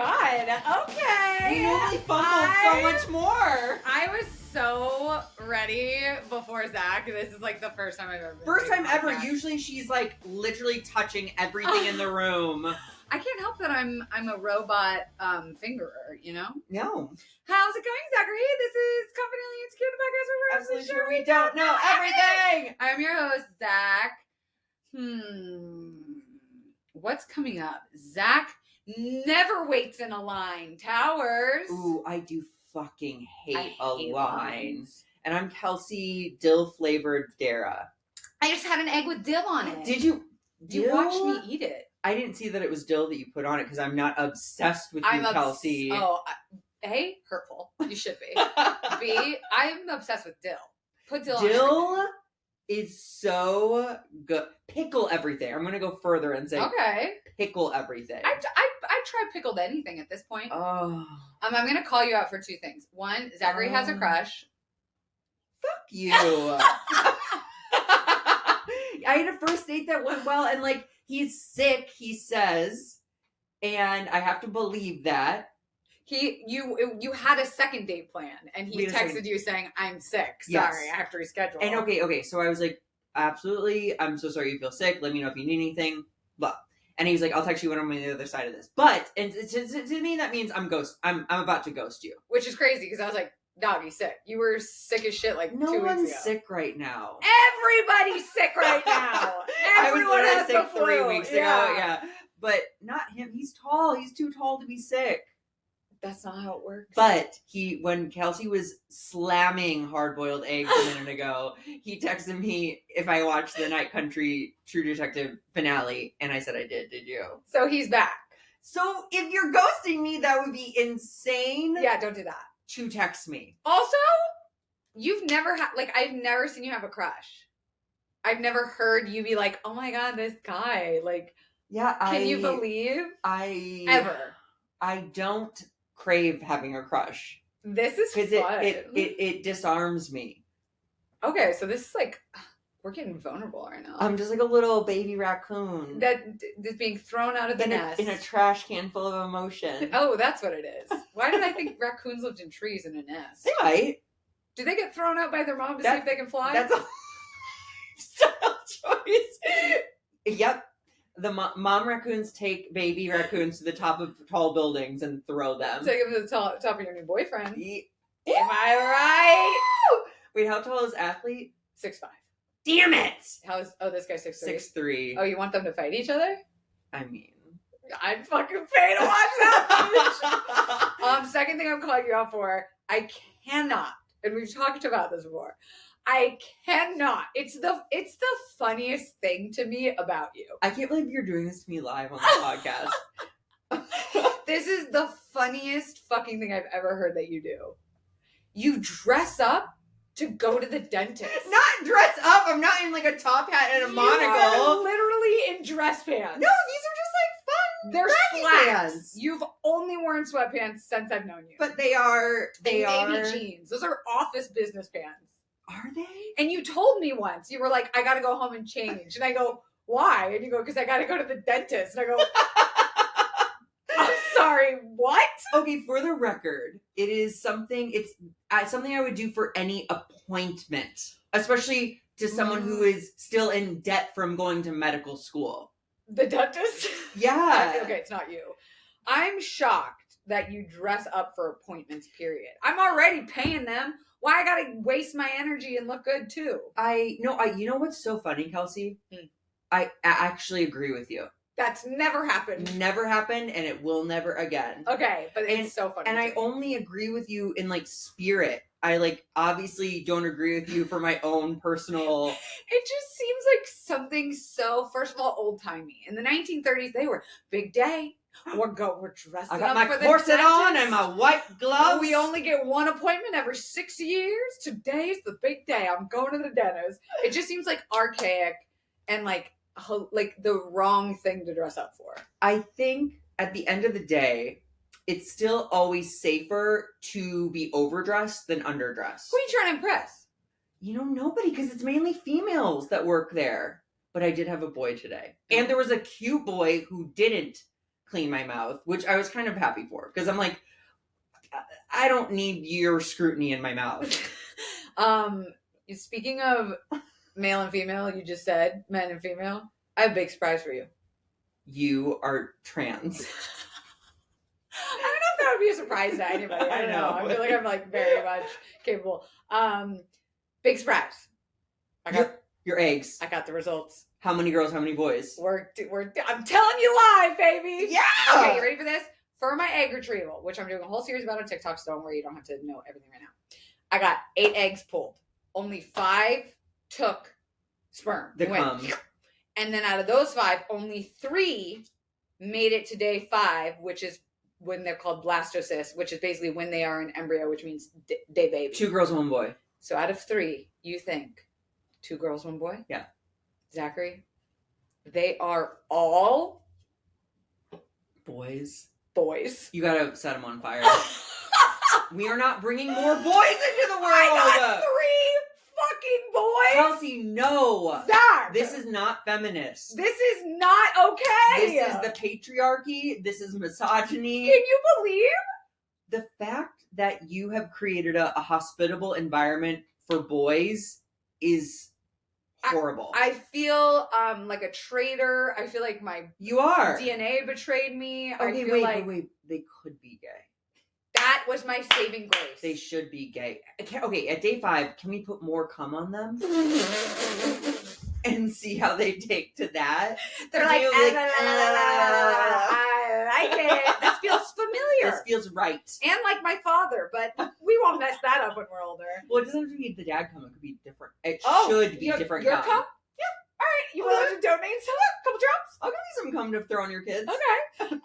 God. Okay. We normally fumble so much more. I was so ready before Zach. This is like the first time I've ever been. First time ever. Usually she's like literally touching everything in the room. I can't help that I'm a robot fingerer, you know? No. How's it going, Zachary? This is Confidently Insecure, the podcast where we're absolutely sure we don't know everything. I'm your host, Zach. What's coming up? Zach never waits in a line. Towers. Ooh, I do fucking hate a line. lines. And I'm Kelsey, dill-flavored darragh. I just had an egg with dill on it. Did you? You watched me eat it. I didn't see that it was dill that you put on it because I'm not obsessed with you, Kelsey. A, hurtful. You should be. B, I'm obsessed with dill. Put dill on Dill is so good. Pickle everything. I'm going to go further and say pickle everything. I try pickled anything at this point. Oh. I'm going to call you out for two things. One, Zachary has a crush. Fuck you. I had a first date that went well, and like, he's sick, he says, and I have to believe that. You had a second date plan, and he texted you saying, I'm sick. Sorry, I have to reschedule. And okay, so I was like, absolutely, I'm so sorry you feel sick. Let me know if you need anything. Blah. And he was like, I'll text you when I'm on the other side of this. But and to me, that means I'm about to ghost you. Which is crazy, because I was like, dog, he's sick. You were sick as shit like 2 weeks ago. No one's sick right now. Everybody's sick right now. Everyone I was has sick the flu. 3 weeks ago. Yeah. But not him. He's tall. He's too tall to be sick. That's not how it works. But when Kelsey was slamming hard-boiled eggs a minute ago, he texted me if I watched the Night Country True Detective finale, and I said I did. Did you? So he's back. So if you're ghosting me, that would be insane. Yeah, don't do that. To text me. Also, you've never had, like, I've never seen you have a crush. I've never heard you be like, oh my God, this guy. Like, yeah, can you believe? Ever. I don't crave having a crush. This is fun. It disarms me. Okay, so this is like, we're getting vulnerable right now. I'm just like a little baby raccoon. That's being thrown out of the nest. In a trash can full of emotion. Oh, that's what it is. Why did I think raccoons lived in trees in a nest? They might. Do they get thrown out by their mom to see if they can fly? That's a style choice. Yep. The mom raccoons take baby raccoons to the top of tall buildings and throw them. Take them to the top of your new boyfriend. Am I right? Wait, how tall is athlete? 6'5". Damn it! This guy's 6'3". 6'3". Oh, you want them to fight each other? I mean, I'd fucking pay to watch that. Second thing I'm calling you out for, I cannot, and we've talked about this before, I cannot. It's the funniest thing to me about you. I can't believe you're doing this to me live on the podcast. This is the funniest fucking thing I've ever heard that you do. You dress up to go to the dentist. Not dress up. I'm not in like a top hat and a monocle. You are literally in dress pants. No, these are just like fun. They're slacks. Pants. You've only worn sweatpants since I've known you. But they are baby jeans. Those are office business pants. Are they? And you told me once, you were like, I gotta go home and change. And I go, why? And you go, because I gotta go to the dentist. And I go, I'm sorry, what? Okay, for the record, it is something I would do for any appointment, especially to someone who is still in debt from going to medical school. The dentist? Yeah. Okay, it's not you. I'm shocked that you dress up for appointments, period. I'm already paying them. Why I gotta waste my energy and look good too? You know what's so funny, Kelsey? I actually agree with you. That's never happened. Never happened, and it will never again. Okay, but it's so funny. And I only agree with you in like spirit. I like obviously don't agree with you for my own personal. It just seems like something so, first of all, old timey. In the 1930s, they were big day. We're dressing up. I got my for the corset dentist. on and my white gloves. We only get one appointment every 6 years. Today's the big day. I'm going to the dentist. It just seems like archaic and like the wrong thing to dress up for. I think at the end of the day, it's still always safer to be overdressed than underdressed. Who are you trying to impress? Nobody, because it's mainly females that work there. But I did have a boy today. And there was a cute boy who didn't clean my mouth, which I was kind of happy for because I'm like, I don't need your scrutiny in my mouth. Speaking of male and female, you just said men and female. I have a big surprise for you. You are trans. I don't know if that would be a surprise to anybody. I don't know. I feel like I'm like very much capable. Big surprise. I got your eggs. I got the results. How many girls? How many boys? I'm telling you live, baby. Yeah. Okay, you ready for this? For my egg retrieval, which I'm doing a whole series about on TikTok, so don't worry, you don't have to know everything right now. I got 8 eggs pulled. Only 5 took sperm. The cum. And then out of those 5, only 3 made it to day 5, which is when they're called blastocysts, which is basically when they are an embryo, which means day baby. 2 girls, 1 boy. So out of 3, you think 2 girls, 1 boy? Yeah. Zachary, they are all boys. You gotta set them on fire. We are not bringing more boys into the world. I got 3 fucking boys. Kelsey, no. Zach, this is not feminist. This is not okay. This is the patriarchy. This is misogyny. Can you believe? The fact that you have created a hospitable environment for boys is horrible. I feel like a traitor. I feel like my DNA betrayed me. Okay, wait. They could be gay. That was my saving grace. They should be gay. Okay, at day 5, can we put more cum on them? And see how they take to that? They're like, I like it. This feels familiar. This feels right. And like my father, but we won't mess that up when we're older. Well, it doesn't have to be the dad cum. It could be different. It should be different your cum. cum? Yeah. All right. You want to donate some? A couple drops? I'll give you some cum to throw on your kids. Okay.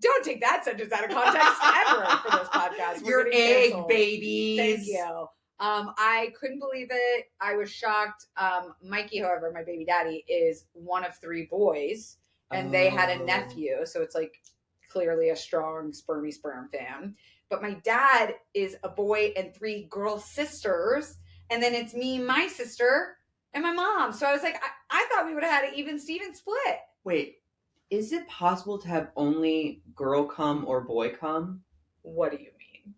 Don't take that sentence out of context ever for this podcast. Your egg babies. Thank you. I couldn't believe it. I was shocked. Mikey, however, my baby daddy, is one of 3 boys, and they had a nephew, so it's like clearly a strong sperm fan. But my dad is a boy and 3 girl sisters, and then it's me, my sister, and my mom. So I was like, I thought we would have had an even Steven split. Wait, is it possible to have only girl cum or boy cum? What do you mean?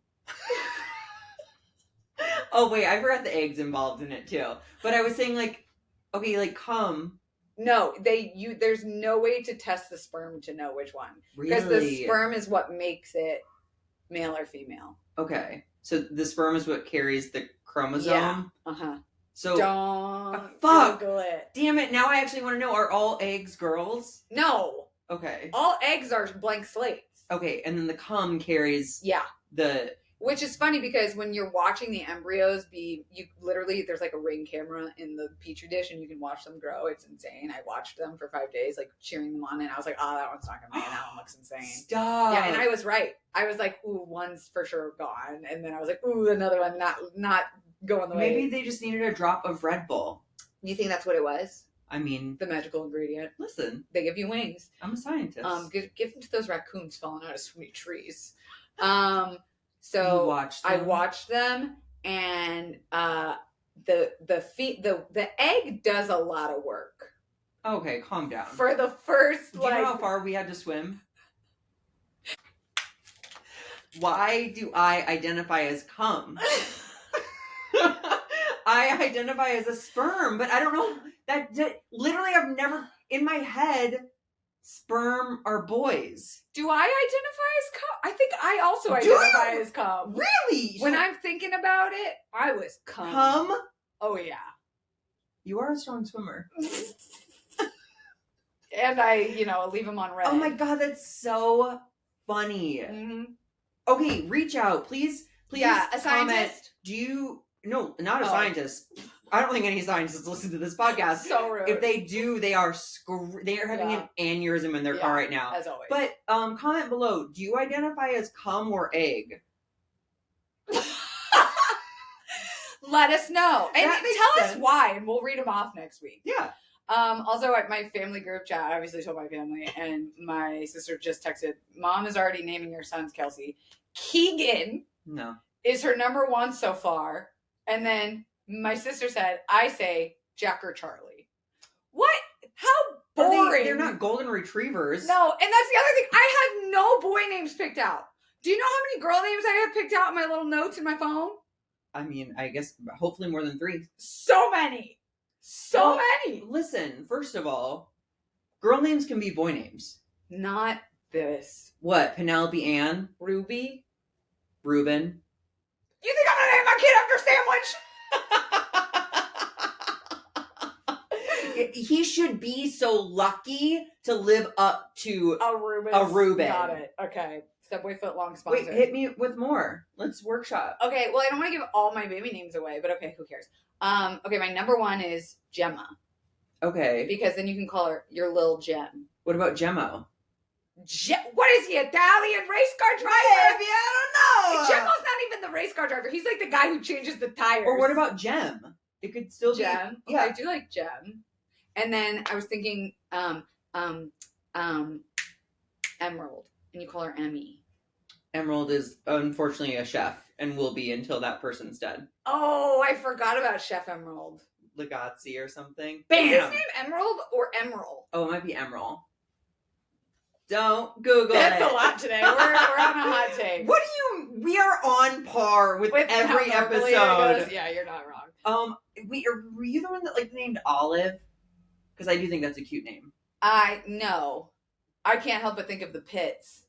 Oh, wait, I forgot the eggs involved in it, too. But I was saying, like, okay, like, cum. No, there's no way to test the sperm to know which one. Really? Because the sperm is what makes it male or female. Okay. So the sperm is what carries the chromosome? Yeah. Uh-huh. So don't Google it. Damn it, now I actually want to know, are all eggs girls? No. Okay. All eggs are blank slates. Okay, and then the cum carries the... Which is funny because when you're watching the embryos there's like a Ring camera in the petri dish and you can watch them grow. It's insane. I watched them for 5 days, like cheering them on, and I was like, oh, that one's not gonna make it. That one looks insane. Stop. Yeah, and I was right. I was like, ooh, one's for sure gone. And then I was like, ooh, another one not going the way. Maybe they just needed a drop of Red Bull. You think that's what it was? I mean, the magical ingredient. Listen, they give you wings. I'm a scientist. Give them to those raccoons falling out of sweet trees. So I watched them, and the egg does a lot of work. Okay, calm down. For the first, do you know how far we had to swim? Why do I identify as cum? I identify as a sperm, but I don't know that literally I've never in my head. Sperm are boys. Do I identify as cum? I think I also identify as cum. Really? When I'm thinking about it, I was cum. Cum? Oh, yeah. You are a strong swimmer. And I, leave them on red. Oh my God, that's so funny. Mm-hmm. Okay, reach out. Please. Yeah, a comment. scientist? No, not a scientist. I don't think any scientists listen to this podcast. So rude. If they do, they are having an aneurysm in their car right now. As always. But comment below. Do you identify as cum or egg? Let us know. And tell us why, and we'll read them off next week. Yeah. Also, at my family group chat, I obviously told my family, and my sister just texted, Mom is already naming your sons Kelsey. Keegan is her number 1 so far. And then my sister said, I say Jack or Charlie. What? How boring. They're not golden retrievers. No, and that's the other thing. I had no boy names picked out. Do you know how many girl names I have picked out in my little notes in my phone? I mean, I guess hopefully more than 3. So many. So many. Listen, first of all, girl names can be boy names. Not this. What? Penelope Ann? Ruby? Ruben? You think I'm gonna name my kid after Sandwich? He should be so lucky to live up to A Reuben. a Reuben. Got it. Okay. Subway Footlong sponsor. Wait, hit me with more. Let's workshop. Okay, well, I don't want to give all my baby names away, but okay, who cares? Okay, my number 1 is Gemma. Okay. Because then you can call her your little Gem. What about Gemmo? What is he, Italian race car driver? Maybe, I don't know. Gemmo's not even the race car driver. He's like the guy who changes the tires. Or what about Gem? It could still Gem? be. Yeah. I do like Gem. And then I was thinking Emerald. And you call her Emmy. Emerald is unfortunately a chef and will be until that person's dead. Oh, I forgot about Chef Emerald. Legazzi or something. Bam! Is Bam! his name Emerald or Emerald? Oh, it might be Emerald. Don't Google That's it. a lot today. We're on a hot take. What do you? We are on par with every how normally it episode. goes. Yeah, you're not wrong. Were you the one that like named Olive? Because I do think that's a cute name. No. I can't help but think of the Pits.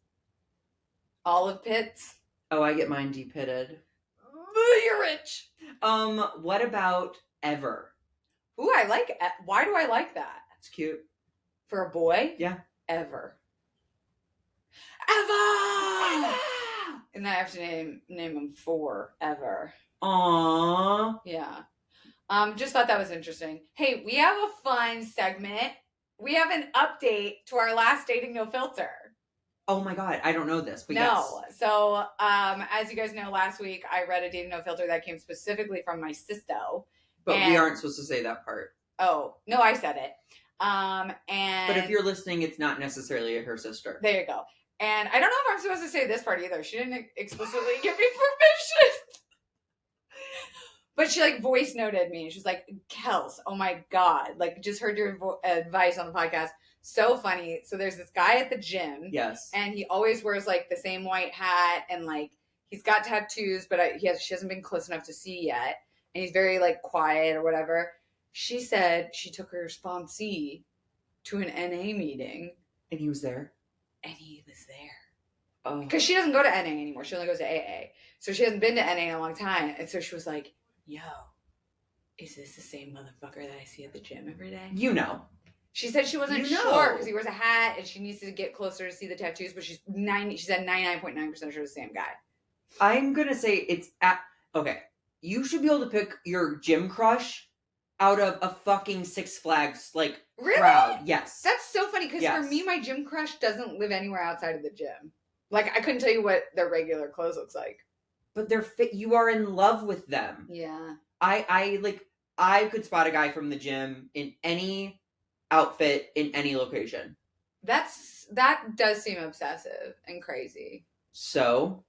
Olive Pits. Oh, I get mine depitted. You're rich. What about Ever? Ooh, I like. Why do I like that? It's cute. For a boy? Yeah. Ever. Ever. And then I have to name him Forever. Aww. Yeah. Just thought that was interesting. Hey, we have a fun segment. We have an update to our last Dating No Filter. Oh my god, I don't know this. But No. Yes. So, as you guys know, last week I read a Dating No Filter that came specifically from my sister. But we aren't supposed to say that part. Oh, no, I said it. And But if you're listening, it's not necessarily her sister. there you go. And I don't know if I'm supposed to say this part either. She didn't explicitly give me permission. But she like voice noted me. She's like, Kels, oh my God. Like just heard your advice on the podcast. So funny. So there's this guy at the gym. Yes. And he always wears like the same white hat and like he's got tattoos, but she hasn't been close enough to see yet. And he's very like quiet or whatever. She said she took her sponsee to an NA meeting. And he was there? And he was there. Oh. Because she doesn't go to NA anymore. She only goes to AA. So she hasn't been to NA in a long time. And so she was like, yo, is this the same motherfucker that I see at the gym every day? You know. She said she wasn't sure because he wears a hat and she needs to get closer to see the tattoos, but she said 99.9% sure it's the same guy. I'm going to say it's okay. You should be able to pick your gym crush out of a fucking Six Flags like crowd. Yes. That's so funny because for me, my gym crush doesn't live anywhere outside of the gym. Like I couldn't tell you what their regular clothes looks like. But they're fit. You are in love with them. Yeah. I could spot a guy from the gym in any outfit in any location. That does seem obsessive and crazy. So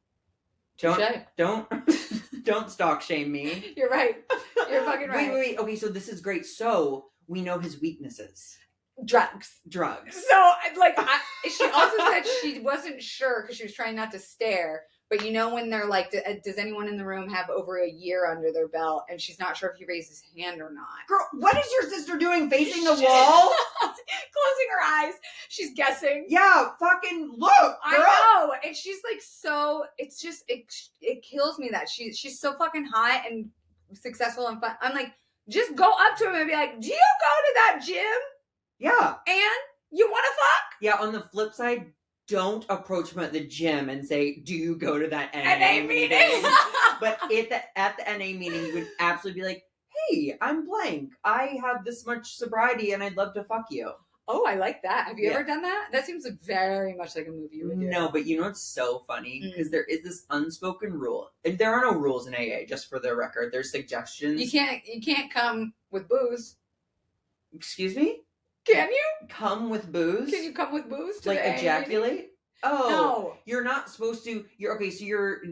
don't stalk shame me. You're right. You're fucking right. Wait. Okay, so this is great. So we know his weaknesses. Drugs. So she also said she wasn't sure because she was trying not to stare. But you know when they're like, does anyone in the room have over a year under their belt? And she's not sure if he raised his hand or not. Girl, what is your sister doing facing the wall? Closing her eyes. She's guessing. Yeah, fucking look, girl. I know. And she's like so, it's just, it kills me that she's so fucking hot and successful and fun. I'm like, just go up to him and be like, do you go to that gym? Yeah. And you want to fuck? Yeah, on the flip side, don't approach him at the gym and say, do you go to that NA meeting? But at the NA meeting, you would absolutely be like, hey, I'm blank. I have this much sobriety and I'd love to fuck you. Oh, I like that. Have you ever done that? That seems very much like a movie you would do. No, but you know what's so funny? Because there is this unspoken rule. And there are no rules in AA, just for the record. There's suggestions. You can't come with booze. Excuse me? Can you? Come with booze? Can you come with booze? Like ejaculate? oh, No. you're not supposed to. You're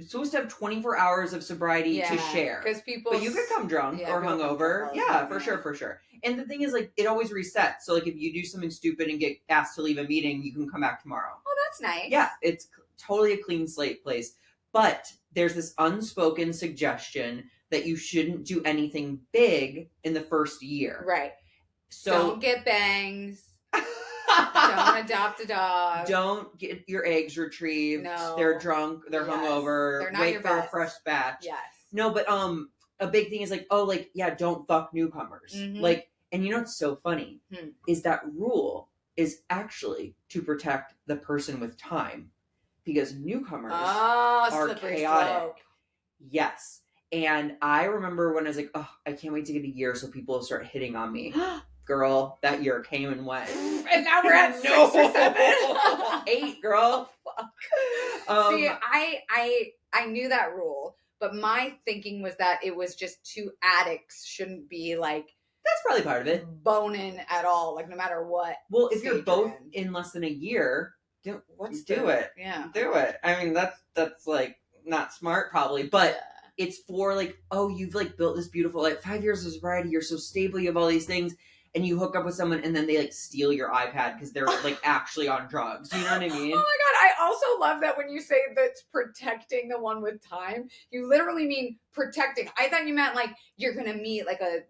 supposed to have 24 hours of sobriety to share. Because people, but you could come drunk or hungover. Yeah, for sure. And the thing is, like, it always resets. So, like, if you do something stupid and get asked to leave a meeting, you can come back tomorrow. Oh, that's nice. Yeah, it's totally a clean slate place. But there's this unspoken suggestion that you shouldn't do anything big in the first year. Right. So don't get bangs. Don't adopt a dog. Don't get your eggs retrieved. No. They're drunk. They're hungover. They're not Wait your for best. a fresh batch. Yes. No, but a big thing is like, don't fuck newcomers. Mm-hmm. Like, and you know what's so funny is that rule is actually to protect the person with time, because newcomers are chaotic. Slope. Yes. And I remember when I was like, oh, I can't wait to get a year so people will start hitting on me. Girl, that year came and went. And now we're at 6 or 7. 8, girl. Oh, see, I knew that rule, but my thinking was that it was just 2 addicts shouldn't be like, that's probably part of it, boning at all, like no matter what. Well, if you're both in less than a year, do it. Yeah, do it. I mean, that's like not smart, probably, but it's for like, oh, you've like built this beautiful, like 5 years of sobriety, you're so stable, you have all these things, and you hook up with someone and then they like steal your iPad because they're like actually on drugs. You know what I mean? Oh my God. I also love that when you say that's protecting the one with time, you literally mean protecting. I thought you meant like you're going to meet like a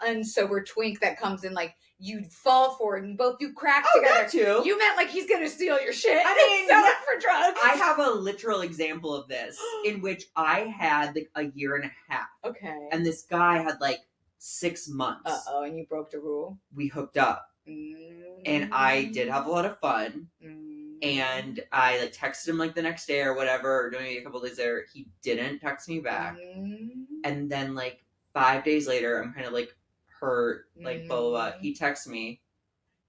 unsober twink that comes in, like you'd fall for it and both do crack together. That too. You meant like he's going to steal your shit. I mean, sell it for drugs. I have a literal example of this in which I had like a year and a half. Okay. And this guy had like 6 months. Uh-oh, and you broke the rule? We hooked up. And I did have a lot of fun. And I like texted him like the next day or whatever, or maybe a couple days later. He didn't text me back. And then like 5 days later, I'm kind of like hurt, like blah, blah, blah. He texts me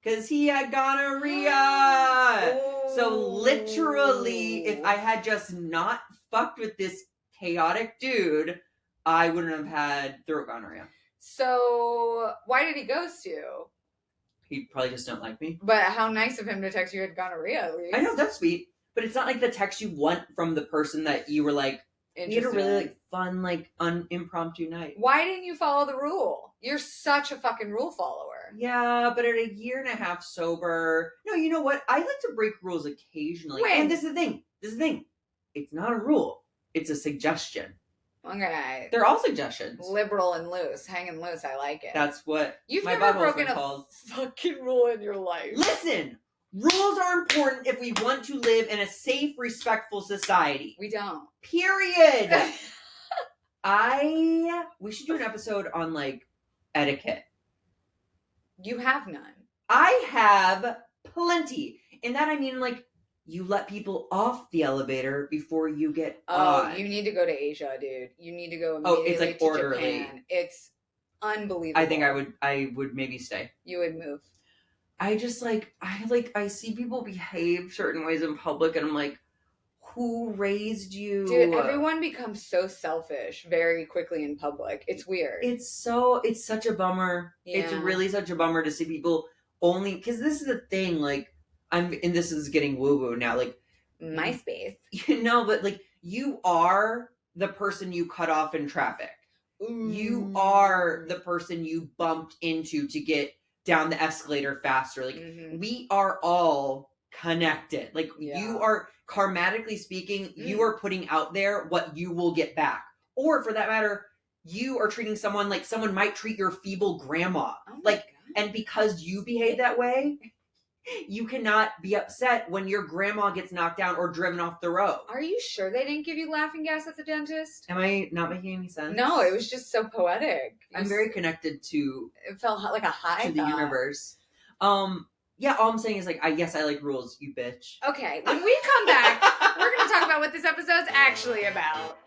because he had gonorrhea. So literally, if I had just not fucked with this chaotic dude, I wouldn't have had throat gonorrhea. So why did he ghost you? He probably just don't like me. But how nice of him to text you had gonorrhea at least. I know, that's sweet. But it's not like the text you want from the person that you were like, you had a really like fun, like impromptu night. Why didn't you follow the rule? You're such a fucking rule follower. Yeah, but at a year and a half sober. No, you know what? I like to break rules occasionally. When? And this is the thing. It's not a rule. It's a suggestion. Okay. They're all suggestions. Liberal and loose. Hanging loose. I like it. That's what You've my never Bible's broken been a called. fucking rule in your life. Listen! Rules are important if we want to live in a safe, respectful society. We don't. Period! We should do an episode on, like, etiquette. You have none. I have plenty. In that I mean, like, you let people off the elevator before you get on. You need to go to Asia, dude. You need to go immediately it's like to orderly. Japan. It's unbelievable. I think I would maybe stay. You would move. I just I see people behave certain ways in public and I'm like, who raised you? Dude, everyone becomes so selfish very quickly in public. It's weird. It's such a bummer. Yeah. It's really such a bummer to see people only, because this is the thing, like, and this is getting woo-woo now, like, MySpace. You know, but like, you are the person you cut off in traffic. Ooh. You are the person you bumped into to get down the escalator faster. Like, we are all connected. Like, you are, karmatically speaking, you are putting out there what you will get back. Or for that matter, you are treating someone like someone might treat your feeble grandma. Like, and because you behave that way, you cannot be upset when your grandma gets knocked down or driven off the road. Are you sure they didn't give you laughing gas at the dentist? Am I not making any sense? No, it was just so poetic. I'm very connected to... It felt like a high to the universe. Yeah, all I'm saying is, like, I guess I like rules, you bitch. Okay, when we come back, we're going to talk about what this episode's actually about.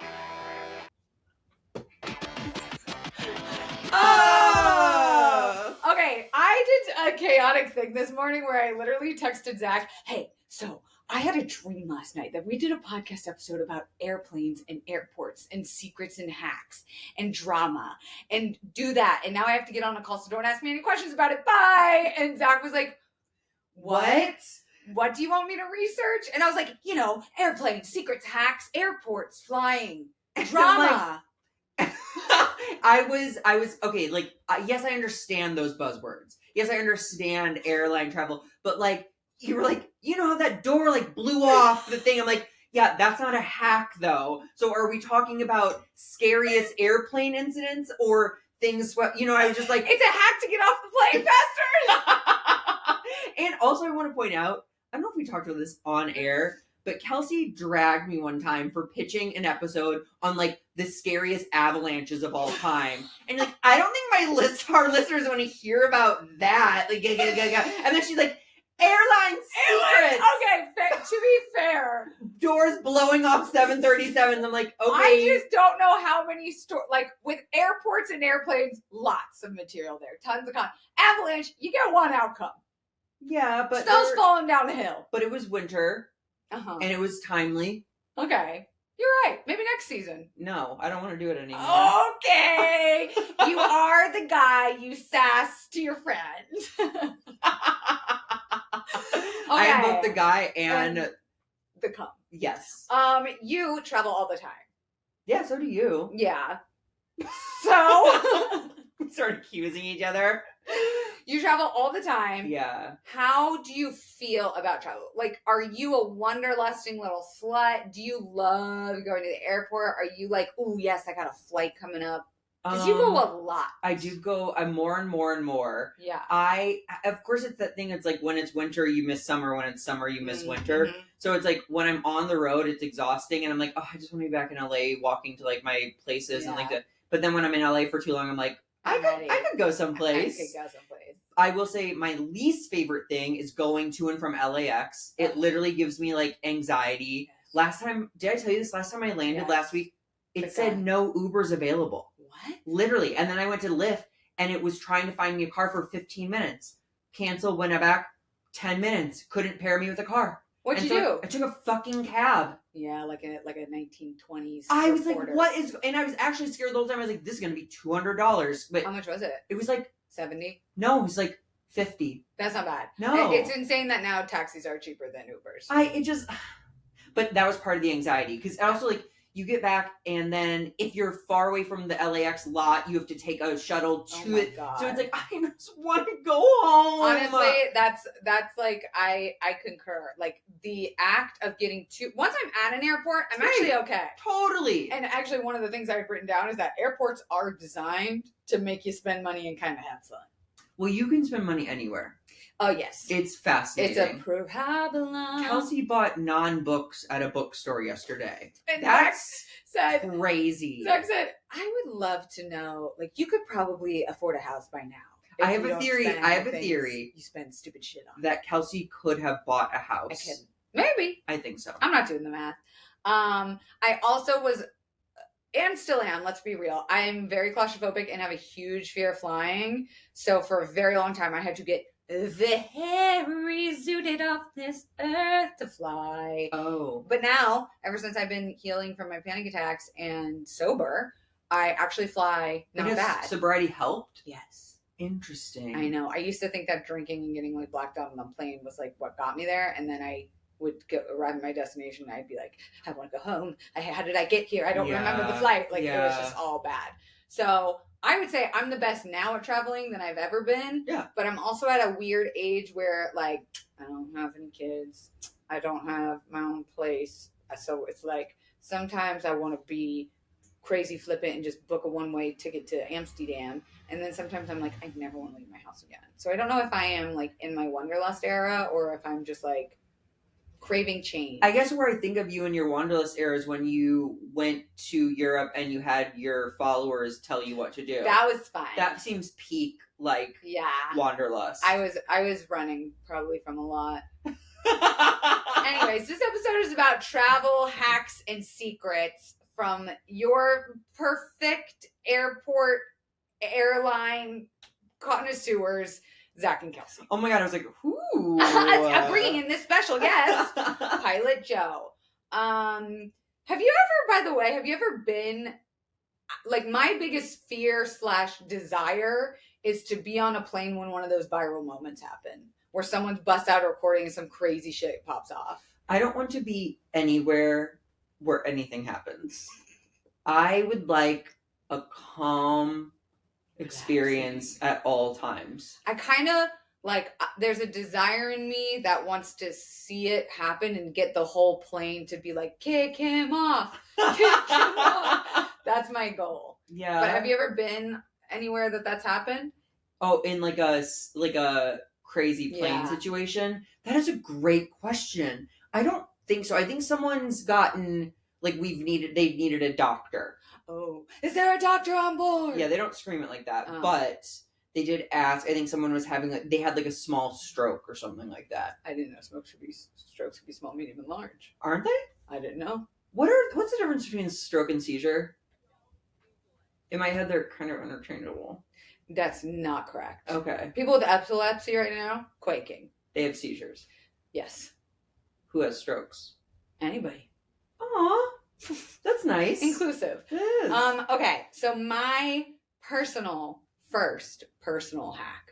Oh! Okay, I did a chaotic thing this morning where I literally texted Zach, hey, so I had a dream last night that we did a podcast episode about airplanes and airports and secrets and hacks and drama and do that. And now I have to get on a call, so don't ask me any questions about it. Bye! And Zach was like, what? what do you want me to research? And I was like, airplanes, secrets, hacks, airports, flying, drama. I was okay. Like, yes, I understand those buzzwords. Yes, I understand airline travel. But like, you were like, how that door like blew off the thing. I'm like, yeah, that's not a hack though. So are we talking about scariest airplane incidents or things? I was just like, it's a hack to get off the plane faster. And also, I want to point out, I don't know if we talked about this on air, but Kelsey dragged me one time for pitching an episode on like the scariest avalanches of all time. And like, I don't think our listeners want to hear about that. Like, and then she's like, airline secrets. Okay, to be fair, doors blowing off 737s. I'm like, okay. I just don't know how many like with airports and airplanes, lots of material there, tons of avalanche. You get one outcome. Yeah, but snow's falling down the hill. But it was winter, and it was timely. Okay, you're right. Maybe next season. No, I don't want to do it anymore. Okay, you are the guy you sass to your friend. I am both the guy and the cum. Yes. You travel all the time. Yeah, so do you. Yeah. So we start accusing each other. You travel all the time. Yeah. How do you feel about travel? Like, are you a wanderlusting little slut? Do you love going to the airport? Are you like, oh yes, I got a flight coming up? Because you go a lot. I do go. I'm more and more and more. Yeah. Of course, it's that thing. It's like when it's winter, you miss summer. When it's summer, you miss winter. So it's like when I'm on the road, it's exhausting, and I'm like, oh, I just want to be back in LA, walking to like my places and like. But then when I'm in LA for too long, I'm like, I could go someplace. I will say my least favorite thing is going to and from LAX. It literally gives me like anxiety. Yes. Last time, did I tell you this? Last time I landed last week, it said no Ubers available. What? Literally. And then I went to Lyft and it was trying to find me a car for 15 minutes. Canceled, went back, 10 minutes. Couldn't pair me with a car. What'd you do? I took a fucking cab. Yeah, like a 1920s. I was like, what is... And I was actually scared the whole time. I was like, this is going to be $200. But how much was it? It was like... 70? No, it was like 50. That's not bad. No. It's insane that now taxis are cheaper than Ubers. But that was part of the anxiety. Because also, like, you get back, and then if you're far away from the LAX lot, you have to take a shuttle to it. God. So it's like, I just want to go home. Honestly, that's like, I concur. Like, the act of getting to... Once I'm at an airport, I'm actually okay. Totally. And actually, one of the things I've written down is that airports are designed to make you spend money and kind of have fun. Well, you can spend money anywhere. Oh, yes. It's fascinating. It's a problem. Kelsey bought non-books at a bookstore yesterday. And that's crazy. Zach said, I would love to know, like, you could probably afford a house by now. I have a theory. You spend stupid shit on that Kelsey could have bought a house. I couldn't. Maybe. I think so. I'm not doing the math. I also was... And still am, let's be real. I am very claustrophobic and have a huge fear of flying. So for a very long time, I had to get very zooted off this earth to fly. Oh. But now, ever since I've been healing from my panic attacks and sober, I actually fly not bad. Sobriety helped? Yes. Interesting. I know. I used to think that drinking and getting like blacked out on the plane was like what got me there. And then I would arrive at my destination and I'd be like, I want to go home. How did I get here? I don't remember the flight. Like it was just all bad. So I would say I'm the best now at traveling than I've ever been. Yeah. But I'm also at a weird age where like I don't have any kids. I don't have my own place. So it's like sometimes I want to be crazy flippant and just book a one-way ticket to Amsterdam. And then sometimes I'm like, I never want to leave my house again. So I don't know if I am like in my Wanderlust era or if I'm just like craving change. I guess where I think of you in your Wanderlust era is when you went to Europe and you had your followers tell you what to do. That was fun. That seems peak like Wanderlust. I was running probably from a lot. Anyways, this episode is about travel hacks and secrets from your perfect airline connoisseurs, Zach and Kelsey. Oh my God, I was like, ooh. I'm bringing in this special guest, Pilot Joe. Have you ever been, like my biggest fear / desire is to be on a plane when one of those viral moments happen. where someone's bust out a recording and some crazy shit pops off. I don't want to be anywhere where anything happens. I would like a calm experience at all times. I kind of like, there's a desire in me that wants to see it happen and get the whole plane to be like, kick him off, kick him off. That's my goal. Yeah. But have you ever been anywhere that's happened? Oh, in like a crazy plane situation? That is a great question. I don't think so. I think someone's gotten, like, they've needed a doctor. Oh, is there a doctor on board? Yeah, they don't scream it like that, but they did ask. I think someone was having, they had like a small stroke or something like that. I didn't know strokes could be small, medium, and large. Aren't they? I didn't know. What's the difference between stroke and seizure? In my head, they're kind of interchangeable. That's not correct. Okay. People with epilepsy right now, quaking. They have seizures. Yes. Who has strokes? Anybody. Aw. That's nice. Inclusive. It is. Okay, so my first personal hack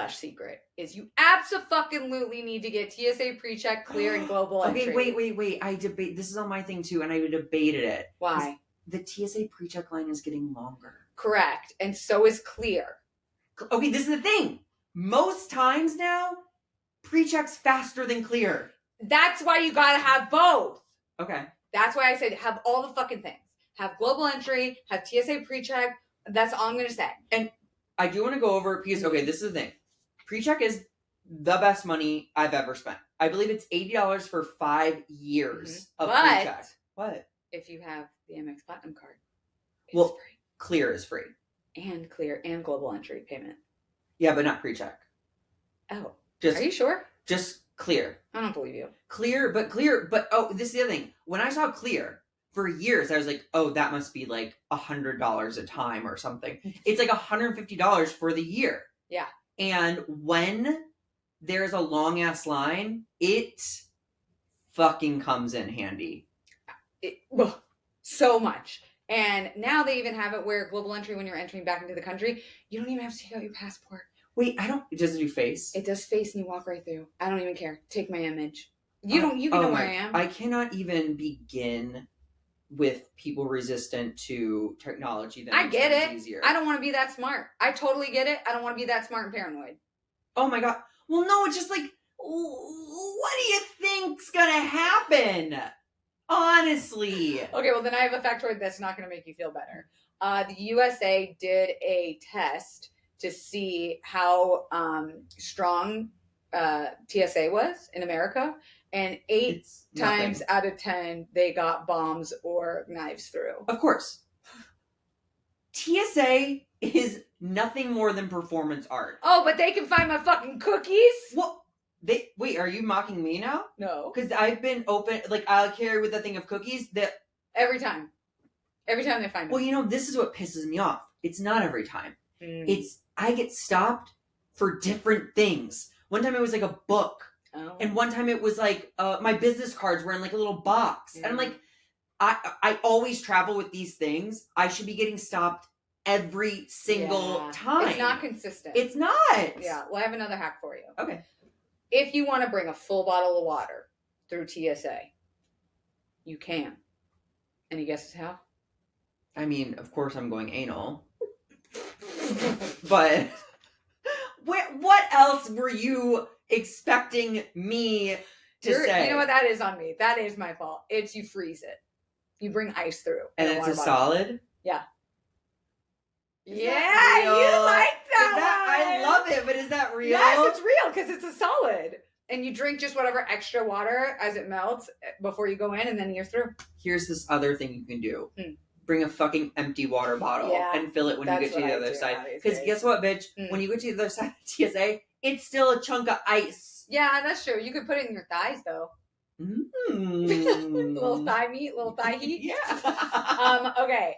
/ secret is you abso-fucking-lutely need to get TSA pre-check, clear, and global entry. Okay, wait. This is on my thing too, and I debated it. Why? The TSA pre-check line is getting longer. Correct, and so is clear. Okay, this is the thing. Most times now, pre-check's faster than clear. That's why you gotta have both. Okay. That's why I said have all the fucking things. Have global entry, have TSA pre-check. That's all I'm going to say. And I do want to go over, because, okay, this is the thing. Pre-check is the best money I've ever spent. I believe it's $80 for 5 years of pre-check. What? If you have the Amex Platinum card, it's free. Clear is free. And clear and global entry payment. Yeah, but not pre-check. Oh. Are you sure? Just clear. I don't believe you. Clear, but this is the other thing. When I saw clear, for years, I was like, oh, that must be like $100 a time or something. It's like $150 for the year. Yeah. And when there's a long ass line, it fucking comes in handy. So much. And now they even have it where global entry, when you're entering back into the country, you don't even have to take out your passport. Wait, does it do face? It does face and you walk right through. I don't even care. Take my image. You can know where I am. I cannot even begin with people resistant to technology. That I get it. Easier. I don't want to be that smart. I totally get it. I don't want to be that smart and paranoid. Oh my God. Well, no, it's just like, what do you think's gonna happen? Honestly. Okay, well then I have a factoid that's not going to make you feel better. The USA did a test to see how strong TSA was in America, and 8 times out of 10 they got bombs or knives through. Of course. TSA is nothing more than performance art. Oh, but they can find my fucking cookies? What? Wait, are you mocking me now? No. Because I've been open, like, I'll carry with a thing of cookies that... Every time they find them. Well, this is what pisses me off. It's not every time. I get stopped for different things. One time it was like a book. Oh. And one time it was like, my business cards were in like a little box. And I'm like, I always travel with these things. I should be getting stopped every single time. It's not consistent. It's not. Yeah. Well, I have another hack for you. Okay. If you want to bring a full bottle of water through TSA, you can. Any guesses how? I mean, of course I'm going anal. But what else were you expecting me to say? You know what? That is on me. That is my fault. It's you freeze it. You bring ice through. And it's a solid? Yeah. Yeah, you like that one. I love it, but is that real? Yes, it's real because it's a solid. And you drink just whatever extra water as it melts before you go in, and then you're through. Here's this other thing you can do. Bring a fucking empty water bottle and fill it when you get to the other side. Because guess what, bitch? When you get to the other side of TSA, it's still a chunk of ice. Yeah, that's true. You could put it in your thighs, though. Little thigh meat, little thigh heat. Yeah. Okay.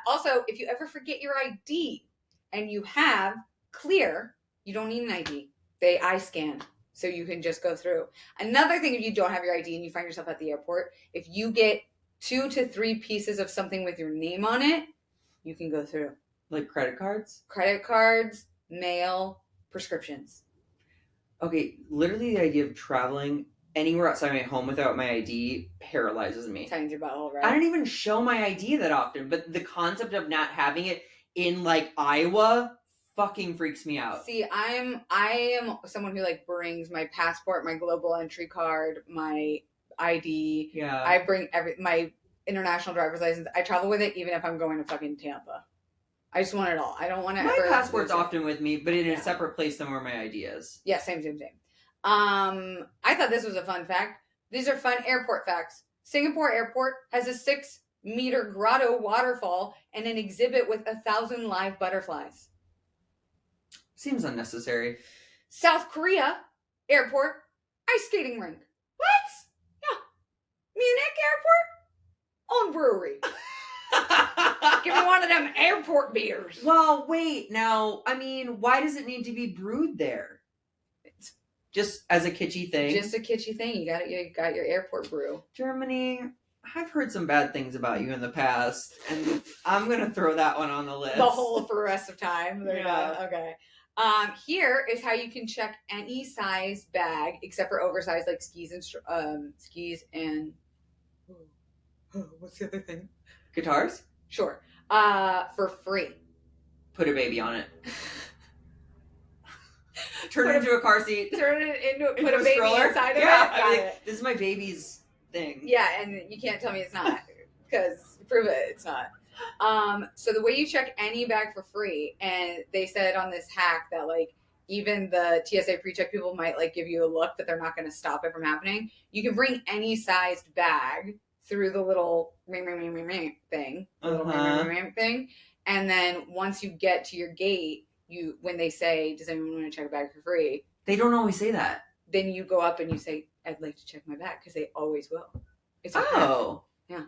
Also, if you ever forget your ID and you have clear, you don't need an ID. They eye scan, so you can just go through. Another thing, if you don't have your ID and you find yourself at the airport, if you get 2 to 3 pieces of something with your name on it, you can go through. Like credit cards? Credit cards, mail, prescriptions. Okay, literally the idea of traveling anywhere outside my home without my ID paralyzes me. Tightens your butthole, right? I don't even show my ID that often, but the concept of not having it in like Iowa fucking freaks me out. See, I am someone who like brings my passport, my global entry card, my ID. Yeah. I bring my international driver's license. I travel with it even if I'm going to fucking Tampa. I just want it all. I don't want to. My ever passport's lose it. often with me, but in a separate place than where my ID is. Yeah, same. I thought this was a fun fact. These are fun airport facts. Singapore Airport has a 6-meter grotto waterfall and an exhibit with 1,000 live butterflies. Seems unnecessary. South Korea Airport ice skating rink. What? Yeah. Munich Airport own brewery. Give me one of them airport beers. Well, wait. Now, I mean, why does it need to be brewed there? It's just as a kitschy thing. Just a kitschy thing. You got your airport brew. Germany. I've heard some bad things about you in the past, and I'm gonna throw that one on the list. The whole for the rest of time. Yeah. Okay. Here is how you can check any size bag except for oversized, like skis and what's the other thing? Guitars? Sure. For free. Put a baby on it. Turn it into a car seat. Turn it into Put a baby stroller inside of it. Got it. This is my baby's thing. Yeah, and you can't tell me it's not because prove it, it's not. So the way you check any bag for free, and they said on this hack that like even the TSA pre-check people might like give you a look, but they're not going to stop it from happening. You can bring any sized bag through the little thing, thing, and then once you get to your gate, when they say, "Does anyone want to check a bag for free?" They don't always say that. Then you go up and you say, "I'd like to check my bag," because they always will. It's a hack. Oh, yeah.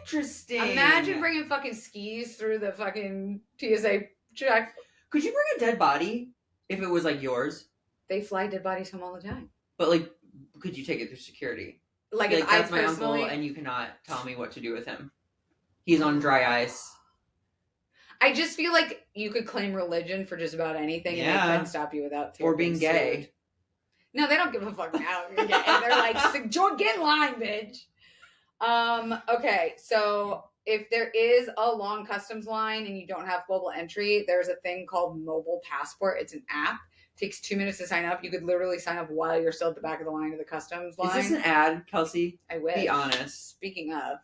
Interesting. Imagine bringing fucking skis through the fucking TSA check. Could you bring a dead body if it was like yours? They fly dead bodies home all the time. But like, could you take it through security? Like if that's my uncle, and you cannot tell me what to do with him. He's on dry ice. I just feel like you could claim religion for just about anything, and they couldn't stop you without fear or being gay. Sued. No, they don't give a fuck now. You're gay. They're like, get in line, bitch. Okay, so if there is a long customs line and you don't have global entry, there's a thing called Mobile Passport. It's an app. It takes 2 minutes to sign up. You could literally sign up while you're still at the back of the line of the customs line. Is this an ad, Kelsey? I wish. Be honest. Speaking of,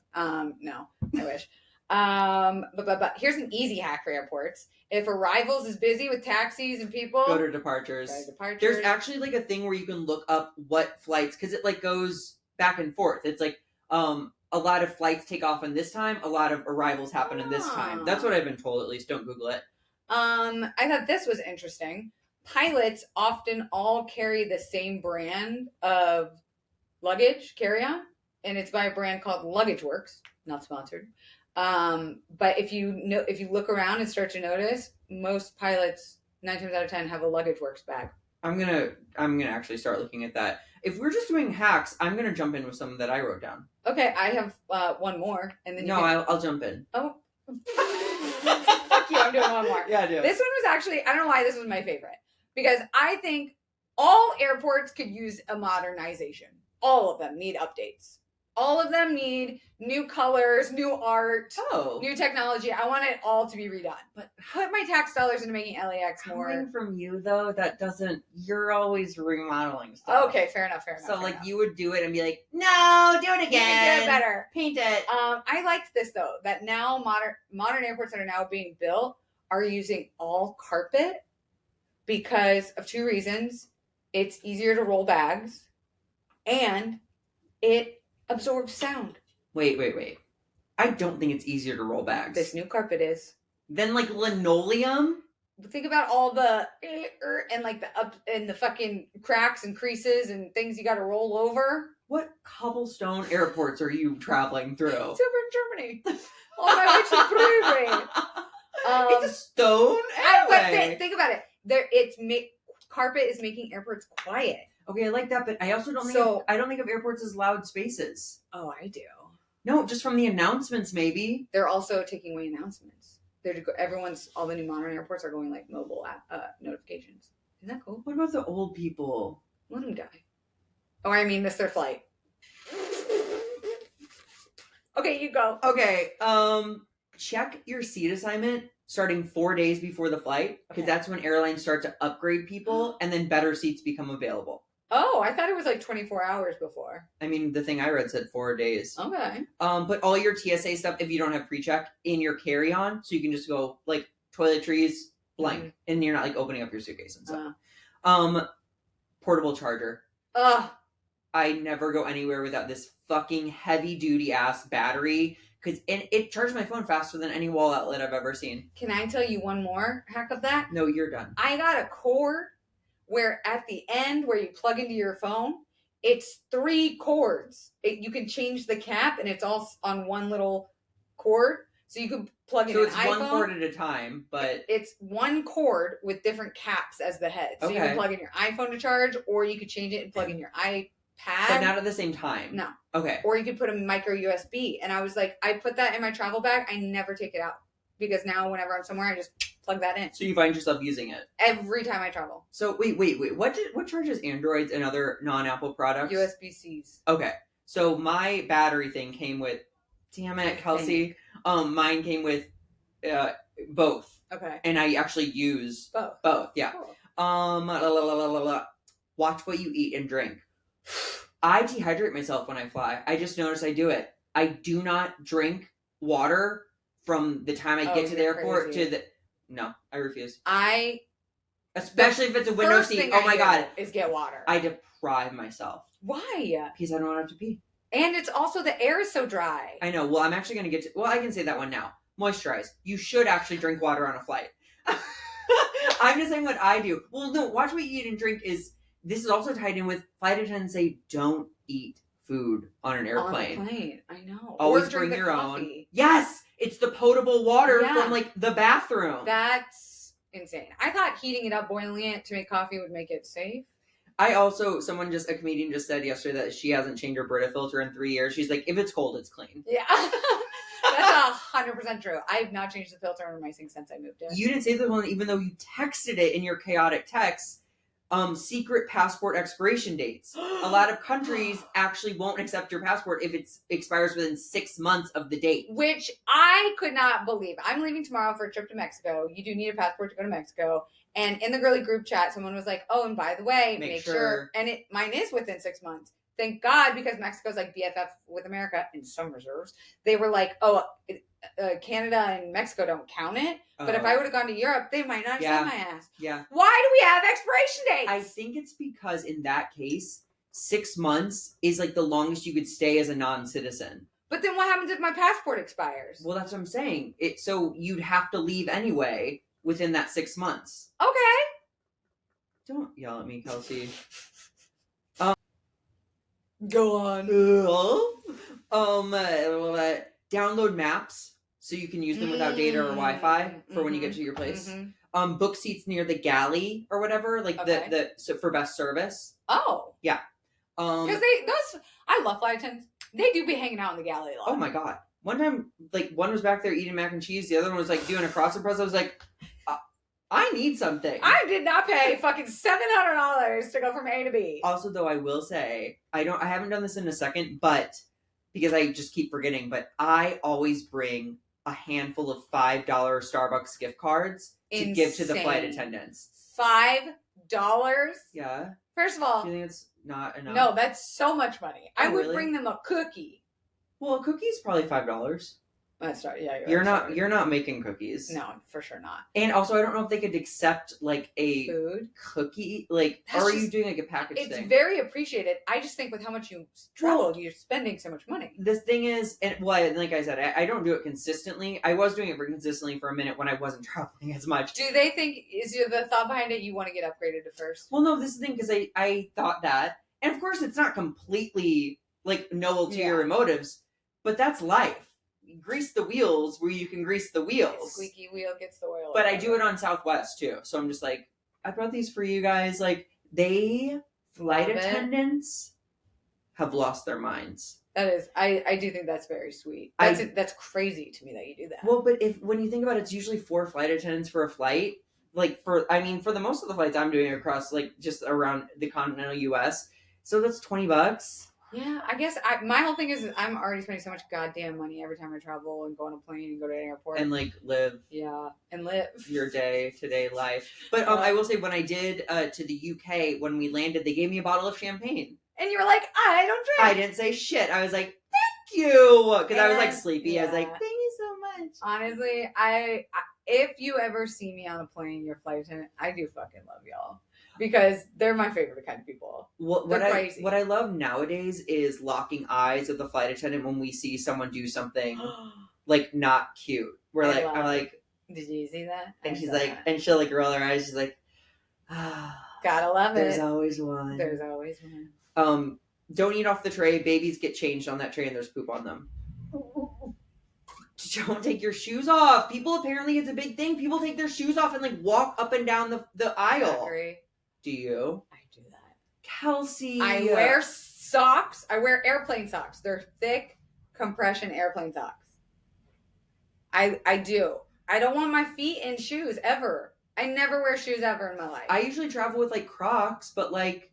no, I wish. But here's an easy hack for airports. If arrivals is busy with taxis and people, go to departures. Departures. There's actually like a thing where you can look up what flights, because it like goes back and forth. It's like a lot of flights take off in this time, a lot of arrivals happen in this time. That's what I've been told, at least. Don't Google it. I thought this was interesting. Pilots often all carry the same brand of luggage carry-on, and it's by a brand called Luggage Works, not sponsored. But if you look around and start to notice, most pilots 9 times out of 10 have a Luggage Works bag. I'm gonna actually start looking at that. If we're just doing hacks, I'm gonna jump in with some that I wrote down. Okay, I have one more, and then I'll jump in. Oh, fuck you! I'm doing one more. Yeah, I do. This one was actually, I don't know why this was my favorite, because I think all airports could use a modernization. All of them need updates. All of them need new colors, new art, new technology. I want it all to be redone. But put my tax dollars into making LAX more. Coming from you, though, you're always remodeling stuff. Okay, fair enough. So, you would do it and be like, no, do it again. Get it better. Paint it. I liked this, though, that now modern airports that are now being built are using all carpet because of 2 reasons. It's easier to roll bags, and it absorbs sound. Wait. I don't think it's easier to roll bags. This new carpet is. Then like linoleum? Think about all the and like the up and the fucking cracks and creases and things you got to roll over. What cobblestone airports are you traveling through? It's over in Germany. On my way to Brewery. It's a stone anyway. But think about it. Carpet is making airports quiet. Okay, I like that, but I also don't think of airports as loud spaces. Oh, I do. No, just from the announcements, maybe. They're also taking away announcements. All the new modern airports are going like mobile notifications. Isn't that cool? What about the old people? Let them die. Oh, I mean, miss their flight. Okay, you go. Okay, check your seat assignment starting 4 days before the flight, because that's when airlines start to upgrade people, and then better seats become available. Oh, I thought it was like 24 hours before. I mean, the thing I read said 4 days. Okay. Put all your TSA stuff, if you don't have pre-check, in your carry-on, so you can just go, like, toiletries, blank, and you're not, like, opening up your suitcase and stuff. Portable charger. Ugh. I never go anywhere without this fucking heavy-duty ass battery, because it charges my phone faster than any wall outlet I've ever seen. Can I tell you one more hack of that? No, you're done. I got a cord where at the end where you plug into your phone, it's 3 cords. You can change the cap, and it's all on one little cord. So you can plug in an iPhone. So it's one cord at a time, but... It's one cord with different caps as the head. So you can plug in your iPhone to charge, or you could change it and plug in your iPad. But not at the same time? No. Okay. Or you could put a micro USB. And I was like, I put that in my travel bag. I never take it out. Because now whenever I'm somewhere, I just plug that in. So you find yourself using it? Every time I travel. So wait. What charges Androids and other non-Apple products? USB-Cs. Okay. So my battery thing came with... Damn it, Kelsey. Mine came with both. Okay. And I actually use both. Yeah. Cool. Watch what you eat and drink. I dehydrate myself when I fly. I just noticed I do it. I do not drink water from the time I get to the airport to the... No, I refuse. Especially if it's a window seat. Oh my God. Is get water. I deprive myself. Why? Because I don't have to pee. And it's also the air is so dry. I know. Well, I'm actually going to get to... Well, I can say that one now. Moisturize. You should actually drink water on a flight. I'm just saying what I do. Well, no, watch what you eat and drink is... This is also tied in with flight attendants say don't eat food on an airplane. On the plane, I know. Always bring your own. Yes! It's the potable water from, like, the bathroom. That's insane. I thought heating it up, boiling it to make coffee would make it safe. A comedian just said yesterday that she hasn't changed her Brita filter in 3 years. She's like, if it's cold, it's clean. Yeah. That's 100% true. I have not changed the filter in my sink since I moved in. You didn't say the one, even though you texted it in your chaotic text. Secret passport expiration dates. A lot of countries actually won't accept your passport if it expires within 6 months of the date. Which I could not believe. I'm leaving tomorrow for a trip to Mexico. You do need a passport to go to Mexico. And in the girly group chat, someone was like, oh, and by the way, make sure. And mine is within 6 months. Thank God, because Mexico's like BFF with America in some reserves. They were like, Canada and Mexico don't count it. But if I would have gone to Europe, they might not have sent my ass. Yeah. Why do we have expiration dates? I think it's because in that case, 6 months is like the longest you could stay as a non-citizen. But then what happens if my passport expires? Well, that's what I'm saying. So you'd have to leave anyway within that 6 months. Okay. Don't yell at me, Kelsey. Go on. Download maps so you can use them without data or Wi-Fi for when you get to your place. Book seats near the galley or whatever, like so for best service. Oh. Yeah. Because I love flight attendants. They do be hanging out in the galley a lot. Oh my God. One time, like, one was back there eating mac and cheese. The other one was, like, doing a crossword puzzle. I was like, I need something. I did not pay fucking $700 to go from A to B. Also, though, I will say, I haven't done this in a second, but because I just keep forgetting, but I always bring a handful of $5 Starbucks gift cards to give to the flight attendants. $5? Yeah. First of all, do you think it's not enough? No, that's so much money. Oh, I would bring them a cookie. Well, a cookie's probably $5. That's right. Yeah, you're not making cookies. No, for sure not. And also, I don't know if they could accept like a food cookie. Like, or are you doing like a package thing? It's very appreciated. I just think with how much you travel, you're spending so much money. The thing is, like I said, I don't do it consistently. I was doing it consistently for a minute when I wasn't traveling as much. Do they think the thought behind it? You want to get upgraded at first? Well, no. This is the thing because I thought that, and of course, it's not completely like no ulterior motives, but that's life. Grease the wheels where you can grease the wheels. Squeaky wheel gets the oil. But I do it on Southwest too. So I'm just like, I brought these for you guys. Like, flight attendants have lost their minds. That is, I do think that's very sweet. That's crazy to me that you do that. Well, but when you think about it, it's usually 4 flight attendants for a flight. like for the most of the flights I'm doing across like just around the continental US. So that's $20. Yeah, I guess my whole thing is I'm already spending so much goddamn money every time I travel and go on a plane and go to an airport. And like live and live your day-to-day life. But I will say when I did to the UK, when we landed, they gave me a bottle of champagne. And you were like, I don't drink. I didn't say shit. I was like, thank you. Because I was like sleepy. I was like, thank you so much. Honestly, I if you ever see me on a plane, your flight attendant, I do fucking love y'all. Because they're my favorite kind of people. What I love nowadays is locking eyes with the flight attendant when we see someone do something like not cute. I'm like, did you see that? And she's like, and she'll like roll her eyes. She's like, gotta love There's always one. There's always one. Don't eat off the tray. Babies get changed on that tray and there's poop on them. Don't take your shoes off. People, apparently it's a big thing. People take their shoes off and like walk up and down the aisle. Do you? I do that. Kelsey. I wear socks. I wear airplane socks. They're thick compression airplane socks. I do. I don't want my feet in shoes ever. I never wear shoes ever in my life. I usually travel with like Crocs, but like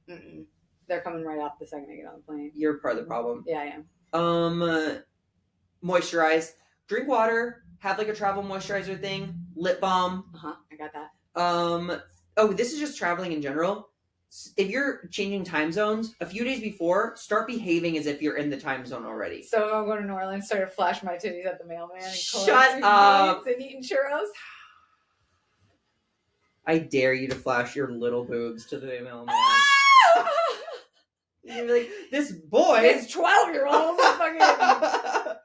they're coming right off the second I get on the plane. You're part of the problem. Yeah, I am. Moisturize. Drink water. Have like a travel moisturizer thing. Lip balm. I got that. Oh, this is just traveling in general. If you're changing time zones, a few days before, start behaving as if you're in the time zone already. So I'm going to New Orleans, start to flash my titties at the mailman and shut up and eating churros. I dare you to flash your little boobs to the mailman. You're like, this 12-year-old.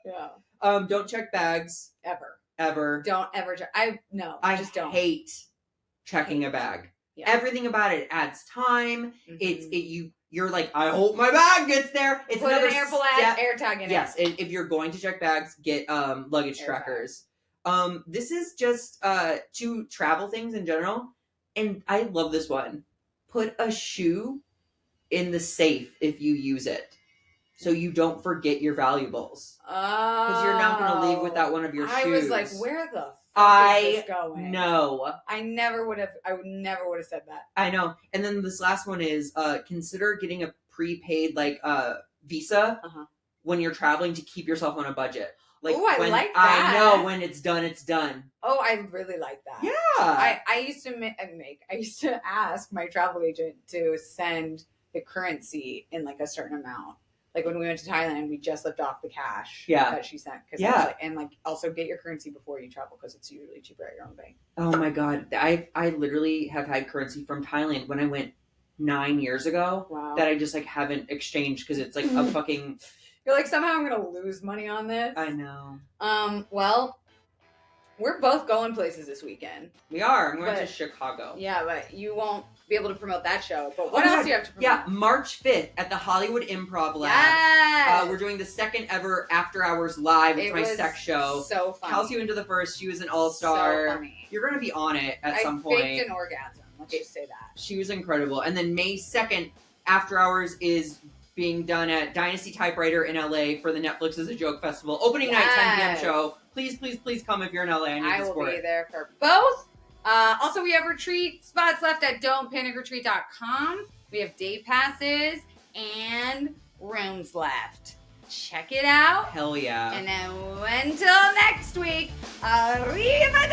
Yeah. Don't check bags. Ever. Don't ever check. I just don't. Hate checking a bag. Yeah. Everything about it adds time. You're like, I hope my bag gets there. It's put another an air tag in it. Yes, if you're going to check bags, get luggage trackers. This is just 2 travel things in general, and I love this one. Put a shoe in the safe if you use it, so you don't forget your valuables. Because you're not going to leave without one of your shoes. I was like, where the fuck is this going? No. I would never would have said that. I know. And then this last one is consider getting a prepaid like visa when you're traveling to keep yourself on a budget. Like, I like that. I know when it's done, it's done. Oh, I really like that. Yeah. I used to ask my travel agent to send the currency in like a certain amount. Like when we went to Thailand, we just lived off the cash that she sent. And like also get your currency before you travel because it's usually cheaper at your own bank. Oh my God. I literally have had currency from Thailand when I went 9 years ago. Wow. That I just like haven't exchanged because it's like a fucking... You're like, somehow I'm going to lose money on this. I know. Well, we're both going places this weekend. We are. I'm going to Chicago. Yeah, but you won't be able to promote that show. But what else do you have to promote? Yeah, March 5th at the Hollywood Improv Lab. Yes! We're doing the second ever After Hours Live. It's my sex show. So funny. Kelsey went to the first. She was an all-star. So funny. You're going to be on it at some point. I faked an orgasm. Let's just say that. She was incredible. And then May 2nd, After Hours is being done at Dynasty Typewriter in LA for the Netflix is a Joke Festival. Opening night, 10 p.m. show. Please, please, please come if you're in LA. I will be there for both. Also, we have retreat spots left at don'tpanicretreat.com. We have day passes and rooms left. Check it out. Hell yeah. And then until next week, arrivederci!